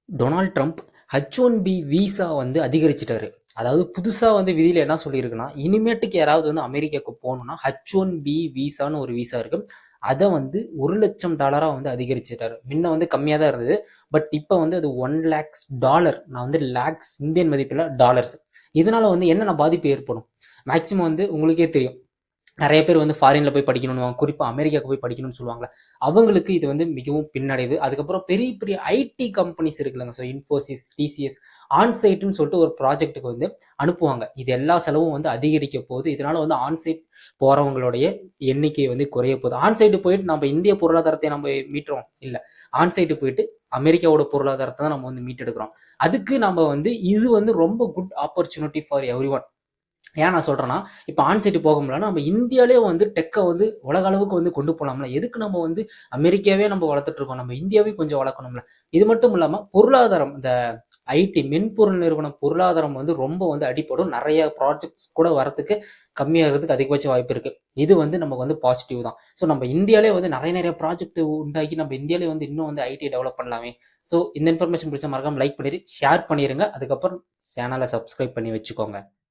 Donald Trump H1B visa வந்து அதிகரிச்சிட்டாரு. அதாவது புதுசா வந்து விதியில என்ன சொல்லியிருக்குன்னா, இனிமேட்டுக்கு யாராவது வந்து அமெரிக்காவுக்கு போகணும்னா H1B விசான்னு ஒரு விசா இருக்கு. அதை வந்து $1,00,000 வந்து அதிகரிச்சிட்டாரு. முன்ன வந்து கம்மியாக தான் இருந்தது. பட் இப்போ வந்து அது $1,00,000. நான் வந்து லேக்ஸ் இந்தியன் மதிப்பில் டாலர்ஸ். இதனால வந்து என்னென்ன பாதிப்பு ஏற்படும்? மேக்சிமம் வந்து உங்களுக்கே தெரியும், நிறைய பேர் வந்து ஃபாரின்ல போய் படிக்கணும்னு, குறிப்பாக அமெரிக்காவுக்கு போய் படிக்கணும்னு சொல்லுவாங்களே, அவங்களுக்கு இது வந்து மிகவும் பின்னடைவு. அதுக்கப்புறம் பெரிய பெரிய ஐடி கம்பெனிஸ் இருக்குல்லங்க, ஸோ இன்ஃபோசிஸ், டிசிஎஸ், ஆன்சைட்டுன்னு சொல்லிட்டு ஒரு ப்ராஜெக்ட்டுக்கு வந்து அனுப்புவாங்க. இது எல்லா செலவும் வந்து அதிகரிக்க போகுது. இதனால வந்து ஆன்சைட் போறவங்களுடைய எண்ணிக்கை வந்து குறைய போகுது. ஆன்சைட்டு போயிட்டு நம்ம இந்திய பொருளாதாரத்தை நம்ம மீட்டுறோம் இல்லை, ஆன்சைட்டு போயிட்டு அமெரிக்காவோட பொருளாதாரத்தை தான் நம்ம வந்து மீட்டெடுக்கிறோம். அதுக்கு நம்ம வந்து இது வந்து ரொம்ப good opportunity for every one. ஏன் நான் சொல்றேன்னா, இப்போ ஆன்சைட்டு போக முடியலன்னா நம்ம இந்தியாவிலே வந்து டெக்கை வந்து உலக அளவுக்கு வந்து கொண்டு போகலாம்ல. எதுக்கு நம்ம வந்து அமெரிக்காவே நம்ம வளர்த்துட்டு இருக்கோம், நம்ம இந்தியாவே கொஞ்சம் வளர்க்கணும்ல. இது மட்டும் இல்லாமல் பொருளாதாரம், இந்த ஐடி மென்பொருள் நிறுவனம் பொருளாதாரம் வந்து ரொம்ப வந்து அடிப்படும். நிறைய ப்ராஜெக்ட்ஸ் கூட வரத்துக்கு கம்மியாகிறதுக்கு அதிகபட்ச வாய்ப்பு இருக்கு. இது வந்து நமக்கு வந்து பாசிட்டிவ் தான். ஸோ நம்ம இந்தியாவிலே வந்து நிறைய ப்ராஜெக்ட் உண்டாக்கி நம்ம இந்தியாவிலே வந்து இன்னும் வந்து ஐடி டெவலப் பண்ணலாமே. ஸோ இந்த இன்ஃபர்மேஷன் பிடிச்ச மறக்காம லைக் பண்ணிட்டு ஷேர் பண்ணிடுங்க. அதுக்கப்புறம் சேனலை சப்ஸ்கிரைப் பண்ணி வச்சுக்கோங்க.